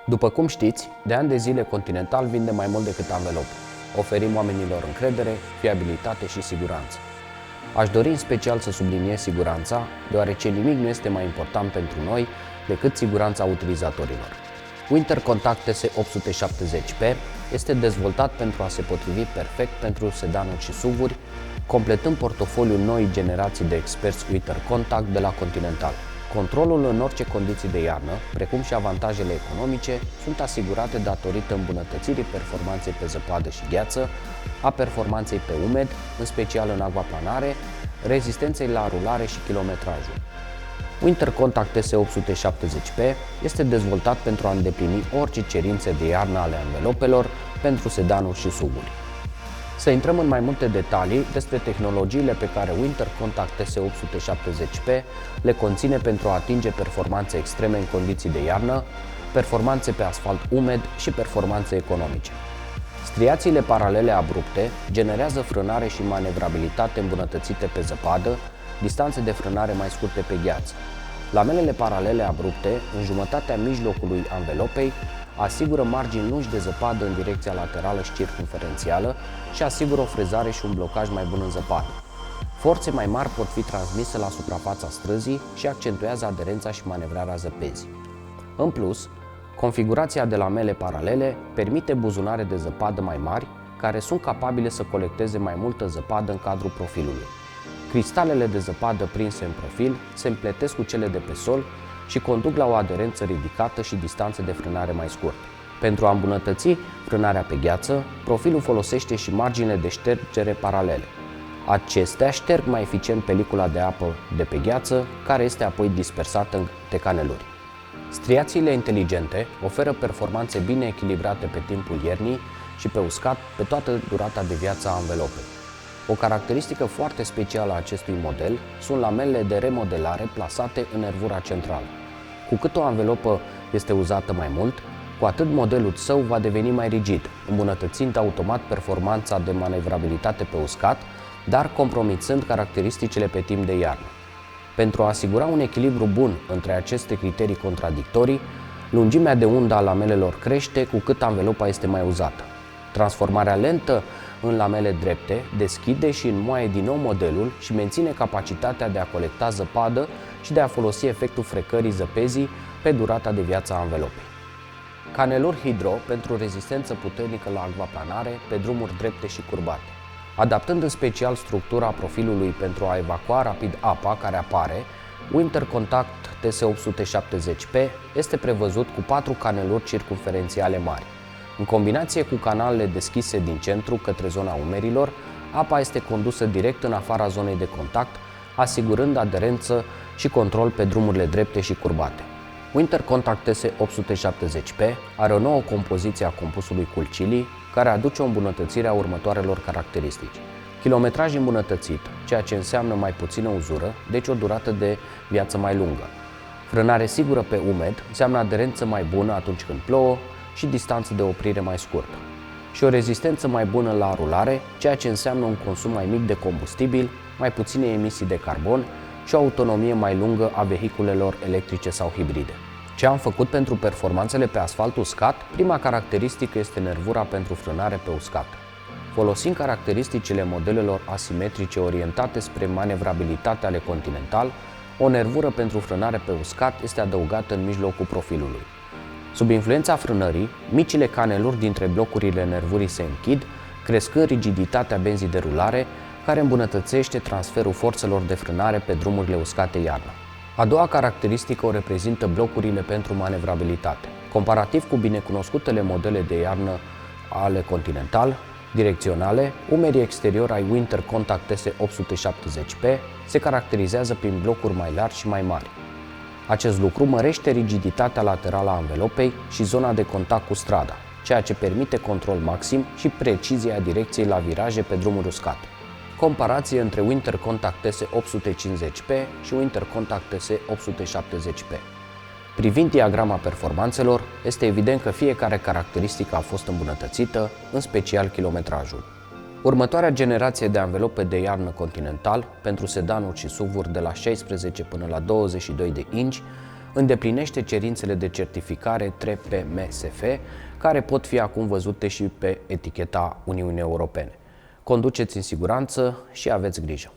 După cum știți, de ani de zile Continental vinde mai mult decât anvelope. Oferim oamenilor încredere, fiabilitate și siguranță. Aș dori în special să subliniez siguranța, deoarece nimic nu este mai important pentru noi decât siguranța utilizatorilor. Winter Contact TS870P este dezvoltat pentru a se potrivi perfect pentru sedanuri și SUV-uri, completând portofoliul noii generații de experți Winter Contact de la Continental. Controlul în orice condiții de iarnă, precum și avantajele economice, sunt asigurate datorită îmbunătățirii performanței pe zăpadă și gheață, a performanței pe umed, în special în acvaplanare, rezistenței la rulare și kilometrajul. Winter Contact TS870P este dezvoltat pentru a îndeplini orice cerințe de iarnă ale anvelopelor pentru sedanuri și SUV-uri. Să intrăm în mai multe detalii despre tehnologiile pe care Winter Contact TS870P le conține pentru a atinge performanțe extreme în condiții de iarnă, performanțe pe asfalt umed și performanțe economice. Striațiile paralele abrupte generează frânare și manevrabilitate îmbunătățite pe zăpadă, distanțe de frânare mai scurte pe gheață. Lamelele paralele abrupte, în jumătatea mijlocului anvelopei, asigură margini lungi de zăpadă în direcția laterală și circumferențială și asigură o frezare și un blocaj mai bun în zăpadă. Forțe mai mari pot fi transmise la suprafața străzii și accentuează aderența și manevrarea zăpezii. În plus, configurația de lamele paralele permite buzunare de zăpadă mai mari, care sunt capabile să colecteze mai multă zăpadă în cadrul profilului. Cristalele de zăpadă prinse în profil se împletesc cu cele de pe sol și conduc la o aderență ridicată și distanțe de frânare mai scurte. Pentru a îmbunătăți frânarea pe gheață, profilul folosește și marginile de ștergere paralele. Acestea șterg mai eficient pelicula de apă de pe gheață, care este apoi dispersată în tecaneluri. Striațiile inteligente oferă performanțe bine echilibrate pe timpul iernii și pe uscat pe toată durata de viață a anvelopei. O caracteristică foarte specială a acestui model sunt lamelele de remodelare plasate în nervura centrală. Cu cât o anvelopă este uzată mai mult, cu atât modelul său va deveni mai rigid, îmbunătățind automat performanța de manevrabilitate pe uscat, dar compromițând caracteristicile pe timp de iarnă. Pentru a asigura un echilibru bun între aceste criterii contradictorii, lungimea de undă a lamelelor crește cu cât anvelopa este mai uzată. Transformarea lentă în lamele drepte deschide și înmoaie din nou modelul și menține capacitatea de a colecta zăpadă și de a folosi efectul frecării zăpezii pe durata de viață a anvelopei. Caneluri hidro pentru rezistență puternică la acvaplanare pe drumuri drepte și curbate. Adaptând în special structura profilului pentru a evacua rapid apa care apare, Winter Contact TS870P este prevăzut cu 4 caneluri circumferențiale mari. În combinație cu canalele deschise din centru către zona umerilor, apa este condusă direct în afara zonei de contact, asigurând aderență și control pe drumurile drepte și curbate. Winter Contact TS870P are o nouă compoziție a compusului Culcili, care aduce o îmbunătățire a următoarelor caracteristici. Kilometraj îmbunătățit, ceea ce înseamnă mai puțină uzură, deci o durată de viață mai lungă. Frânare sigură pe umed înseamnă aderență mai bună atunci când plouă și distanță de oprire mai scurtă. Și o rezistență mai bună la rulare, ceea ce înseamnă un consum mai mic de combustibil, mai puține emisii de carbon și o autonomie mai lungă a vehiculelor electrice sau hibride. Ce am făcut pentru performanțele pe asfalt uscat? Prima caracteristică este nervura pentru frânare pe uscat. Folosind caracteristicile modelelor asimetrice orientate spre manevrabilitate ale Continental, o nervură pentru frânare pe uscat este adăugată în mijlocul profilului. Sub influența frânării, micile caneluri dintre blocurile nervurii se închid, crescând rigiditatea benzii de rulare, care îmbunătățește transferul forțelor de frânare pe drumurile uscate iarna. A doua caracteristică o reprezintă blocurile pentru manevrabilitate. Comparativ cu binecunoscutele modele de iarnă ale Continental, direcționale, umerii exteriori ai Winter Contact TS870P se caracterizează prin blocuri mai largi și mai mari. Acest lucru mărește rigiditatea laterală a anvelopei și zona de contact cu strada, ceea ce permite control maxim și precizie a direcției la viraje pe drumuri uscate. Comparație între Winter Contact TS850P și Winter Contact TS870P. Privind diagrama performanțelor, este evident că fiecare caracteristică a fost îmbunătățită, în special kilometrajul. Următoarea generație de anvelope de iarnă Continental pentru sedanuri și SUV-uri de la 16 până la 22 de inci îndeplinește cerințele de certificare TREPE-MSF, care pot fi acum văzute și pe eticheta Uniunii Europene. Conduceți în siguranță și aveți grijă!